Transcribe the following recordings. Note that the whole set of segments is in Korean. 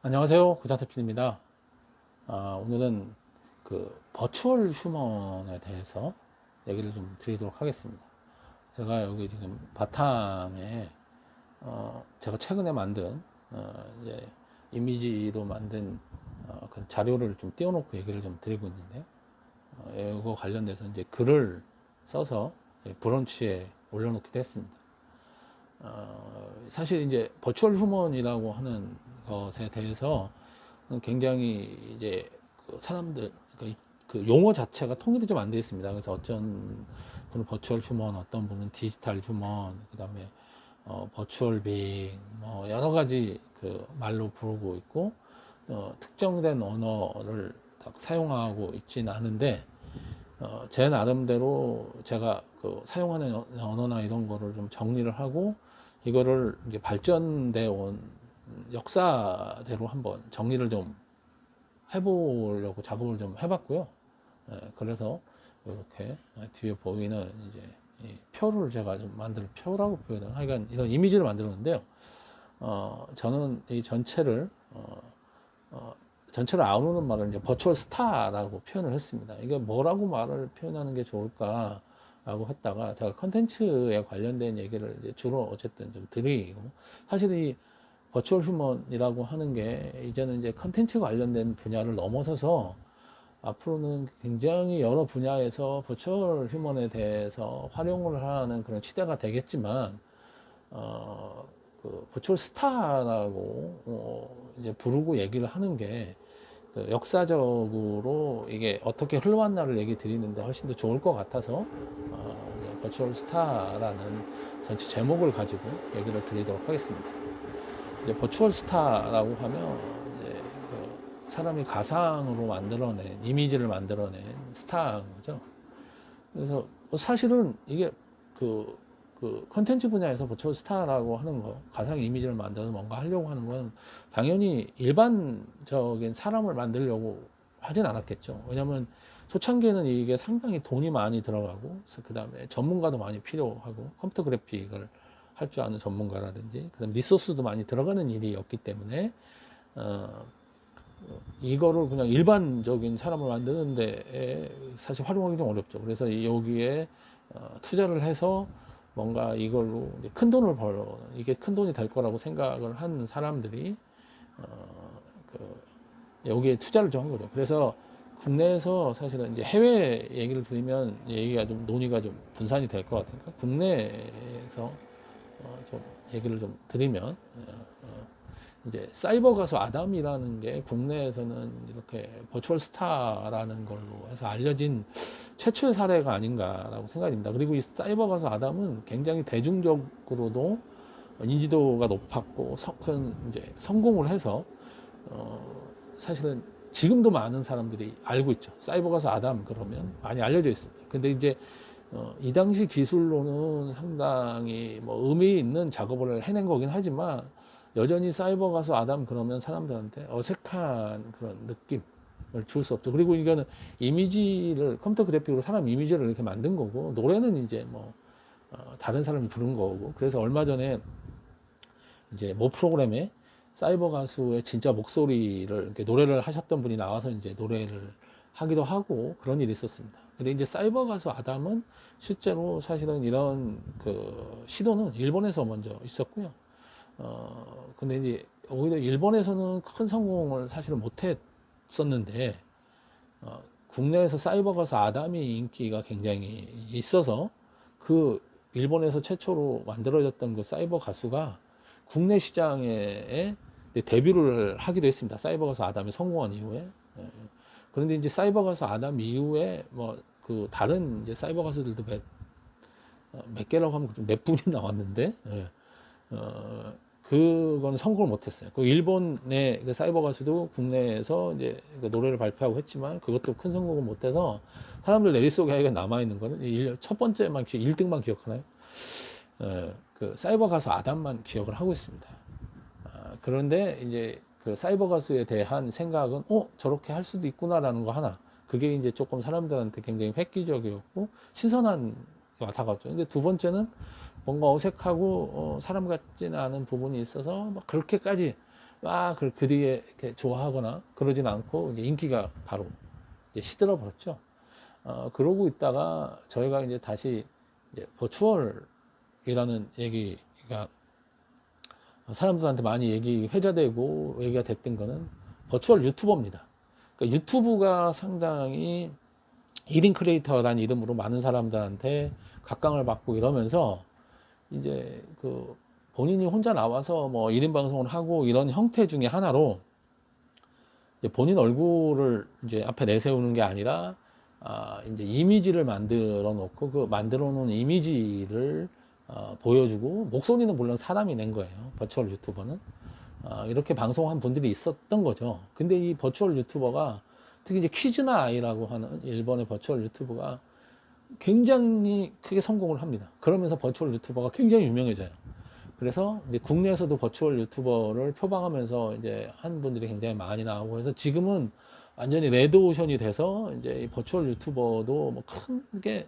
안녕하세요. 구자태필입니다. 오늘은 그 버추얼 휴먼에 대해서 얘기를 좀 드리도록 하겠습니다. 제가 여기 지금 바탕에 제가 최근에 만든 이제 이미지도 만든 그 자료를 좀 띄워놓고 얘기를 좀 드리고 있는데요. 이거 관련돼서 이제 글을 써서 브런치에 올려놓기도 했습니다. 사실 이제 버추얼 휴먼이라고 하는 것에 대해서 굉장히 이제 그 사람들 그 용어 자체가 통일이 좀 안 되어 있습니다. 그래서 어떤 분은 버추얼 휴먼, 어떤 분은 디지털 휴먼, 그다음에 버추얼 빙, 뭐 여러 가지 그 말로 부르고 있고 특정된 언어를 딱 사용하고 있지는 않은데 제 나름대로 제가 그 사용하는 언어나 이런 거를 좀 정리를 하고 이거를 이제 발전돼 온 역사대로 한번 정리를 좀 해보려고 작업을 좀 해봤고요. 그래서 이렇게 뒤에 보이는 이제 이 표를 제가 좀 표라고 표현을 하여간 이런 이미지를 만들었는데요. 저는 이 전체를 아우르는 말을 이제 버추얼 스타라고 표현을 했습니다. 이게 뭐라고 말을 표현하는 게 좋을까라고 했다가 제가 컨텐츠에 관련된 얘기를 이제 주로 어쨌든 좀 드리고 사실 이 버추얼 휴먼이라고 하는 게 이제는 이제 컨텐츠 관련된 분야를 넘어서서 앞으로는 굉장히 여러 분야에서 버추얼 휴먼에 대해서 활용을 하는 그런 시대가 되겠지만 그 버추얼 스타라고 이제 부르고 얘기를 하는 게 그 역사적으로 이게 어떻게 흘러왔나를 얘기 드리는데 훨씬 더 좋을 것 같아서 이제 버추얼 스타라는 전체 제목을 가지고 얘기를 드리도록 하겠습니다. 이제 버추얼 스타라고 하면 이제 그 사람이 가상으로 만들어낸 이미지를 만들어낸 스타인 거죠. 그래서 사실은 이게 그 컨텐츠 분야에서 버추얼 스타라고 하는 거, 가상 이미지를 만들어서 뭔가 하려고 하는 건 당연히 일반적인 사람을 만들려고 하진 않았겠죠. 왜냐하면 초창기에는 이게 상당히 돈이 많이 들어가고, 그 다음에 전문가도 많이 필요하고, 컴퓨터 그래픽을 할 줄 아는 전문가라든지, 그 다음에 리소스도 많이 들어가는 일이었기 때문에, 이거를 그냥 일반적인 사람을 만드는데 사실 활용하기 좀 어렵죠. 그래서 여기에 투자를 해서 뭔가 이걸로 큰 돈을 벌어 이게 큰 돈이 될 거라고 생각을 한 사람들이 그 여기에 투자를 좀 한 거죠. 그래서 국내에서 사실은 이제 해외 얘기를 드리면 얘기가 좀 논의가 좀 분산이 될 것 같으니까 국내에서 좀 얘기를 좀 드리면 이제 사이버 가수 아담이라는 게 국내에서는 이렇게 버추얼 스타라는 걸로 해서 알려진 최초의 사례가 아닌가라고 생각됩니다. 그리고 이 사이버 가수 아담은 굉장히 대중적으로도 인지도가 높았고 큰 이제 성공을 해서 사실은 지금도 많은 사람들이 알고 있죠. 사이버 가수 아담 그러면 많이 알려져 있습니다. 근데 이제 이 당시 기술로는 상당히 뭐 의미 있는 작업을 해낸 거긴 하지만 여전히 사이버 가수 아담 그러면 사람들한테 어색한 그런 느낌을 줄 수 없죠. 그리고 이거는 이미지를 컴퓨터 그래픽으로 사람 이미지를 이렇게 만든 거고 노래는 이제 뭐 다른 사람이 부른 거고 그래서 얼마 전에 이제 모 프로그램에 사이버 가수의 진짜 목소리를 이렇게 노래를 하셨던 분이 나와서 이제 노래를 하기도 하고 그런 일이 있었습니다. 근데 이제 사이버 가수 아담은 실제로 사실은 이런 그 시도는 일본에서 먼저 있었고요. 근데 이제 오히려 일본에서는 큰 성공을 사실은 못했었는데 국내에서 사이버 가수 아담이 인기가 굉장히 있어서 그 일본에서 최초로 만들어졌던 그 사이버 가수가 국내 시장에 데뷔를 하기도 했습니다. 사이버 가수 아담이 성공한 이후에. 그런데 이제 사이버 가수 아담 이후에 뭐 그 다른 이제 사이버 가수들도 몇 개라고 하면 몇 분이 나왔는데, 그건 성공을 못했어요. 그 일본의 그 사이버 가수도 국내에서 이제 그 노래를 발표하고 했지만 그것도 큰 성공을 못해서 사람들 머릿속에 남아있는 거는 첫 번째만 1등만 기억하나요? 그 사이버 가수 아담만 기억을 하고 있습니다. 그런데 이제 그 사이버 가수에 대한 생각은 저렇게 할 수도 있구나라는 거 하나. 그게 이제 조금 사람들한테 굉장히 획기적이었고 신선한 것 같아가지고. 근데 두 번째는 뭔가 어색하고 사람 같지는 않은 부분이 있어서 막 그렇게까지 그 뒤에 이렇게 좋아하거나 그러진 않고 이제 인기가 바로 이제 시들어 버렸죠. 그러고 있다가 저희가 이제 다시 이제 버추얼이라는 얘기가 사람들한테 많이 회자되고 얘기가 됐던 거는 버추얼 유튜버입니다. 그러니까 유튜브가 상당히 1인 크리에이터라는 이름으로 많은 사람들한테 각광을 받고 이러면서 이제 그 본인이 혼자 나와서 뭐 1인 방송을 하고 이런 형태 중에 하나로 이제 본인 얼굴을 이제 앞에 내세우는 게 아니라 이제 이미지를 만들어 놓고 그 만들어 놓은 이미지를 보여주고 목소리는 물론 사람이 낸 거예요. 버추얼 유튜버는 이렇게 방송한 분들이 있었던 거죠. 근데 이 버추얼 유튜버가 특히 이제 키즈나 아이라고 하는 일본의 버추얼 유튜버가 굉장히 크게 성공을 합니다. 그러면서 버추얼 유튜버가 굉장히 유명해져요. 그래서 이제 국내에서도 버추얼 유튜버를 표방하면서 이제 한 분들이 굉장히 많이 나오고 해서 지금은 완전히 레드오션이 돼서 이제 이 버추얼 유튜버도 뭐 크게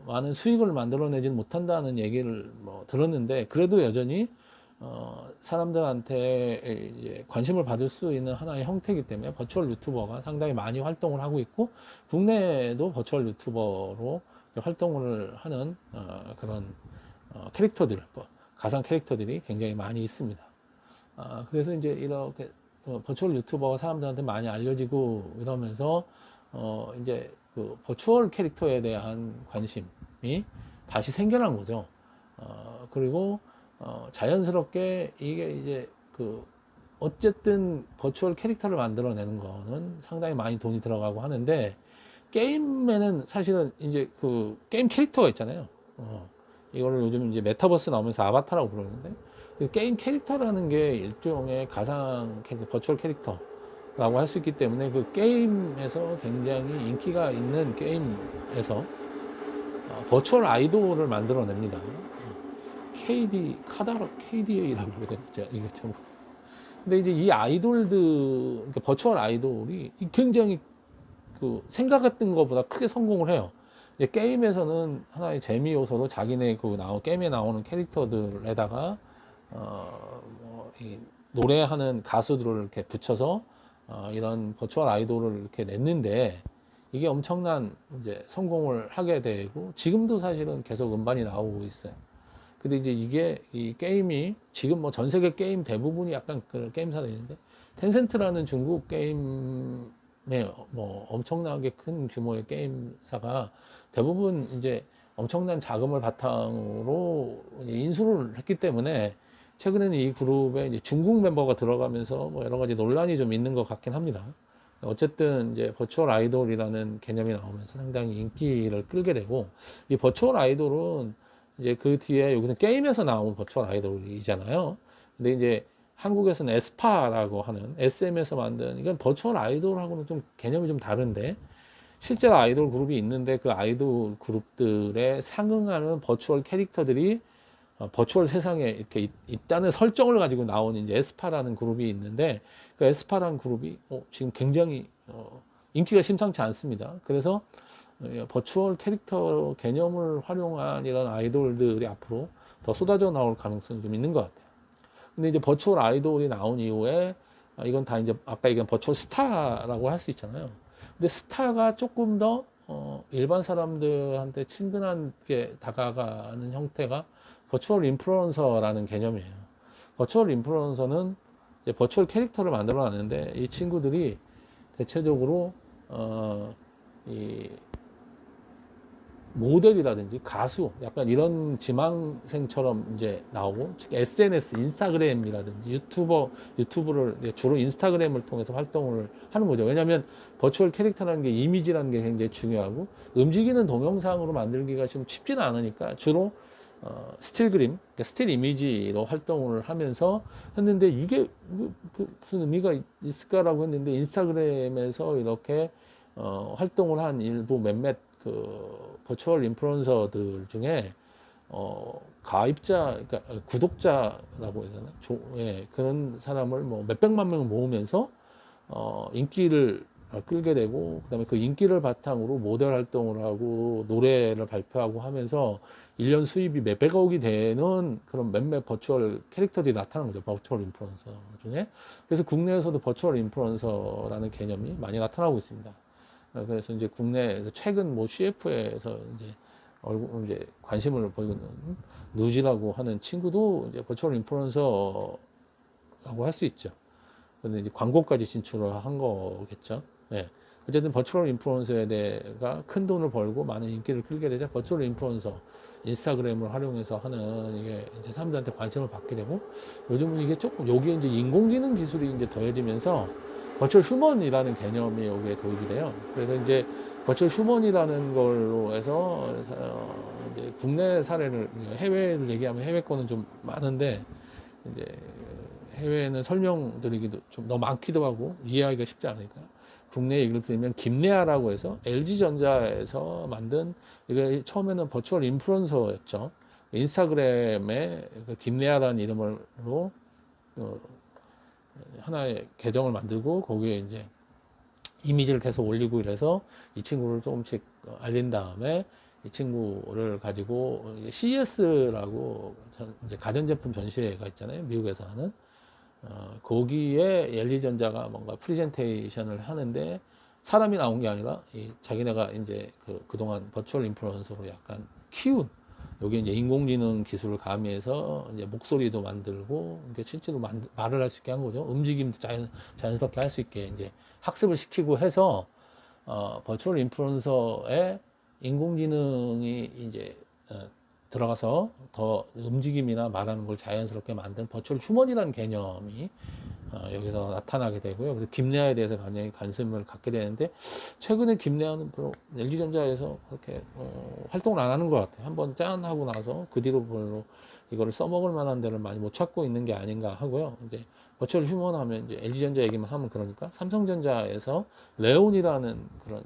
많은 수익을 만들어내지는 못한다는 얘기를 뭐 들었는데 그래도 여전히 사람들한테 이제 관심을 받을 수 있는 하나의 형태이기 때문에 버추얼 유튜버가 상당히 많이 활동을 하고 있고 국내에도 버추얼 유튜버로 활동을 하는 그런 캐릭터들, 가상 캐릭터들이 굉장히 많이 있습니다. 그래서 이제 이렇게 버추얼 유튜버가 사람들한테 많이 알려지고 이러면서 이제 그 버추얼 캐릭터에 대한 관심이 다시 생겨난 거죠. 그리고 자연스럽게 이게 이제 그 어쨌든 버추얼 캐릭터를 만들어내는 거는 상당히 많이 돈이 들어가고 하는데 게임에는 사실은 이제 그 게임 캐릭터가 있잖아요. 이거를 요즘 이제 메타버스 나오면서 아바타라고 부르는데 그 게임 캐릭터라는 게 일종의 가상 캐릭터, 버추얼 캐릭터라고 할 수 있기 때문에 그 게임에서 굉장히 인기가 있는 게임에서 버추얼 아이돌을 만들어냅니다. KDA라고 그러겠죠. 이게 좀. 근데 이제 이 아이돌들, 그러니까 버추얼 아이돌이 굉장히 그 생각했던 것보다 크게 성공을 해요. 이제 게임에서는 하나의 재미 요소로 자기네 게임에 나오는 캐릭터들에다가 이 노래하는 가수들을 이렇게 붙여서 이런 버추얼 아이돌을 이렇게 냈는데 이게 엄청난 이제 성공을 하게 되고 지금도 사실은 계속 음반이 나오고 있어요. 근데 이제 이게 이 게임이 지금 뭐 전 세계 게임 대부분이 약간 그 게임사가 있는데 텐센트라는 중국 게임에 뭐 엄청나게 큰 규모의 게임사가 대부분 이제 엄청난 자금을 바탕으로 인수를 했기 때문에 최근에는 이 그룹에 이제 중국 멤버가 들어가면서 뭐 여러 가지 논란이 좀 있는 것 같긴 합니다. 어쨌든 이제 버추얼 아이돌이라는 개념이 나오면서 상당히 인기를 끌게 되고 이 버추얼 아이돌은 이제 그 뒤에 여기서 게임에서 나온 버추얼 아이돌이잖아요. 근데 이제 한국에서는 에스파라고 하는 SM에서 만든 이건 버추얼 아이돌하고는 좀 개념이 좀 다른데 실제로 아이돌 그룹이 있는데 그 아이돌 그룹들에 상응하는 버추얼 캐릭터들이 버추얼 세상에 이렇게 있다는 설정을 가지고 나온 이제 에스파라는 그룹이 있는데 그 에스파라는 그룹이 지금 굉장히 인기가 심상치 않습니다. 그래서 버추얼 캐릭터 개념을 활용한 이런 아이돌들이 앞으로 더 쏟아져 나올 가능성이 좀 있는 것 같아요. 근데 이제 버추얼 아이돌이 나온 이후에 이건 다 이제 아까 얘기한 버추얼 스타라고 할 수 있잖아요. 근데 스타가 조금 더 일반 사람들한테 친근하게 다가가는 형태가 버추얼 인플루언서라는 개념이에요. 버추얼 인플루언서는 이제 버추얼 캐릭터를 만들어 놨는데 이 친구들이 대체적으로 이 모델이라든지 가수 약간 이런 지망생처럼 이제 나오고 즉 SNS 인스타그램이라든지 유튜브를 주로 인스타그램을 통해서 활동을 하는 거죠. 왜냐하면 버추얼 캐릭터라는 게 이미지라는 게 굉장히 중요하고 움직이는 동영상으로 만들기가 좀 쉽지는 않으니까 주로 스틸 그림, 그러니까 스틸 이미지로 활동을 하면서 했는데 이게 무슨 의미가 있을까라고 했는데 인스타그램에서 이렇게 활동을 한 일부 몇몇 그 버추얼 인플루언서들 중에 가입자, 그러니까 구독자라고 해야 되나? 그런 사람을 뭐 몇백만 명을 모으면서 인기를 끌게 되고, 그다음에 그 인기를 바탕으로 모델 활동을 하고 노래를 발표하고 하면서 1년 수입이 몇백억이 되는 그런 몇몇 버추얼 캐릭터들이 나타나는 거죠. 버추얼 인플루언서 중에. 그래서 국내에서도 버추얼 인플루언서라는 개념이 많이 나타나고 있습니다. 그래서 이제 국내에서 최근 뭐 CF에서 이제 이제 관심을 보이는 누지라고 하는 친구도 이제 버추얼 인플루언서라고 할 수 있죠. 근데 이제 광고까지 진출을 한 거겠죠. 예. 어쨌든 버추얼 인플루언서에 대해가 큰 돈을 벌고 많은 인기를 끌게 되자 버추얼 인플루언서 인스타그램을 활용해서 하는 이게 이제 사람들한테 관심을 받게 되고, 요즘은 이게 조금 여기에 이제 인공지능 기술이 이제 더해지면서 버추얼 휴먼이라는 개념이 여기에 도입이 돼요. 그래서 이제 버추얼 휴먼이라는 걸로 해서 이제 국내 사례를, 해외를 얘기하면 해외 거는 좀 많은데 이제 해외에는 설명드리기도 좀 너무 많기도 하고 이해하기가 쉽지 않으니까 국내 얘기를 드리면, 김레아라고 해서 LG전자에서 만든, 이게 처음에는 버추얼 인플루언서였죠. 인스타그램에 그 김레아라는 이름으로 하나의 계정을 만들고 거기에 이제 이미지를 계속 올리고 이래서 이 친구를 조금씩 알린 다음에 이 친구를 가지고 CES라고 이제 가전제품 전시회가 있잖아요. 미국에서 하는. 거기에 LG전자가 뭔가 프리젠테이션을 하는데 사람이 나온 게 아니라 자기네가 이제 그동안 버추얼 인플루언서로 약간 키운, 여기 이제 인공지능 기술을 가미해서 이제 목소리도 만들고 이게 실제로 말을 할 수 있게 한 거죠. 움직임도 자연스럽게 할 수 있게 이제 학습을 시키고 해서 버추얼 인플루언서에 인공지능이 이제 들어가서 더 움직임이나 말하는 걸 자연스럽게 만든 버추얼 휴먼이라는 개념이 여기서 나타나게 되고요. 그래서 김래아에 대해서 굉장히 관심을 갖게 되는데, 최근에 김래아는 별로 LG전자에서 그렇게 활동을 안 하는 것 같아요. 한번 짠 하고 나서 그 뒤로 별로 이거를 써먹을 만한 데를 많이 못 찾고 있는 게 아닌가 하고요. 이제 버추얼 휴먼 하면 이제 LG전자 얘기만 하면 그러니까 삼성전자에서 레온이라는 그런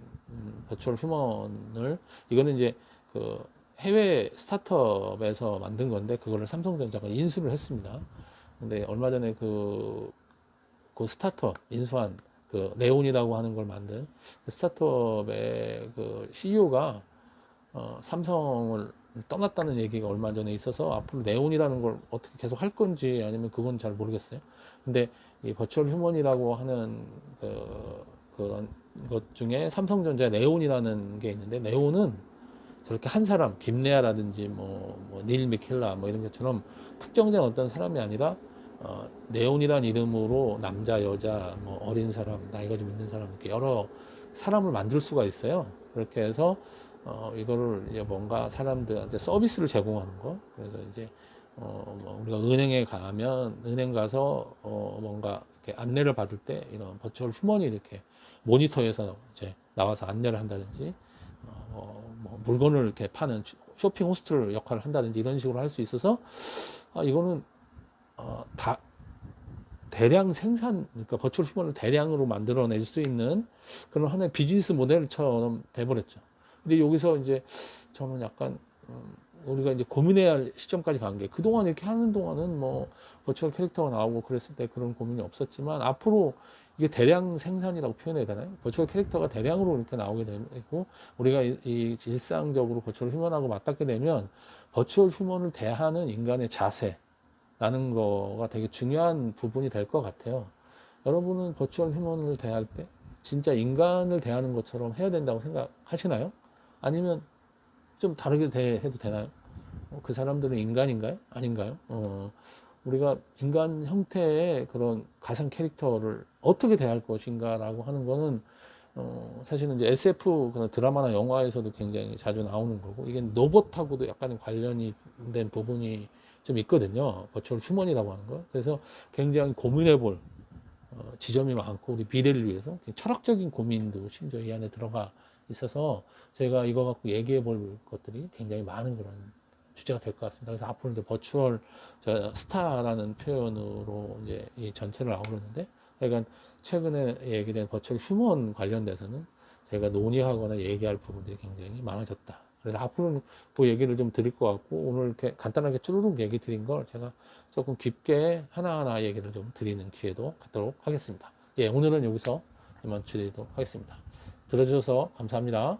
버추얼 휴먼을, 이거는 이제 그 해외 스타트업에서 만든 건데 그거를 삼성전자가 인수를 했습니다. 근데 얼마 전에 그 스타트업 인수한 그 네온이라고 하는 걸 만든 그 스타트업의 그 CEO가 삼성을 떠났다는 얘기가 얼마 전에 있어서 앞으로 네온이라는 걸 어떻게 계속 할 건지 아니면 그건 잘 모르겠어요. 근데 이 버추얼 휴먼이라고 하는 그런 것 중에 삼성전자 네온이라는 게 있는데, 네온은 저렇게 한 사람, 김레아라든지 닐 미켈라 이런 것처럼 특정된 어떤 사람이 아니라 네온이라는 이름으로 남자, 여자, 어린 사람, 나이가 좀 있는 사람, 이렇게 여러 사람을 만들 수가 있어요. 그렇게 해서 이거를 이제 뭔가 사람들한테 서비스를 제공하는 거. 그래서 이제 우리가 은행에 가면 은행 가서 뭔가 이렇게 안내를 받을 때 이런 버추얼 휴먼이 이렇게 모니터에서 이제 나와서 안내를 한다든지, 물건을 이렇게 파는 쇼핑 호스트 역할을 한다든지 이런 식으로 할 수 있어서, 이거는 다 대량 생산, 그러니까 버추얼 휴먼을 대량으로 만들어낼 수 있는 그런 하나의 비즈니스 모델처럼 돼버렸죠. 근데 여기서 이제 저는 약간 우리가 이제 고민해야 할 시점까지 간 게, 그동안 이렇게 하는 동안은 버추얼 캐릭터가 나오고 그랬을 때 그런 고민이 없었지만, 앞으로 이게 대량 생산이라고 표현해야 되나요? 버추얼 캐릭터가 대량으로 이렇게 나오게 되고, 우리가 이 일상적으로 버추얼 휴먼하고 맞닿게 되면 버추얼 휴먼을 대하는 인간의 자세라는 거가 되게 중요한 부분이 될 것 같아요. 여러분은 버추얼 휴먼을 대할 때 진짜 인간을 대하는 것처럼 해야 된다고 생각하시나요? 아니면 좀 다르게 해도 되나요? 그 사람들은 인간인가요? 아닌가요? 우리가 인간 형태의 그런 가상 캐릭터를 어떻게 대할 것인가라고 하는 거는 사실은 이제 SF 그런 드라마나 영화에서도 굉장히 자주 나오는 거고, 이게 로봇하고도 약간 관련이 된 부분이 좀 있거든요. 버추얼 휴먼이라고 하는 거. 그래서 굉장히 고민해 볼 지점이 많고, 우리 미래를 위해서 철학적인 고민도 심지어 이 안에 들어가 있어서 저희가 이거 갖고 얘기해 볼 것들이 굉장히 많은 그런 주제가 될 것 같습니다. 그래서 앞으로 이제 버추얼 스타라는 표현으로 이제 이 전체를 아우르는데, 그러니까 최근에 얘기된 버추얼 휴먼 관련돼서는 저희가 논의하거나 얘기할 부분들이 굉장히 많아졌다. 그래서 앞으로는 그 얘기를 좀 드릴 것 같고, 오늘 이렇게 간단하게 쭈루룩 얘기 드린 걸 제가 조금 깊게 하나하나 얘기를 좀 드리는 기회도 갖도록 하겠습니다. 예, 오늘은 여기서 이만 드리도록 하겠습니다. 들어주셔서 감사합니다.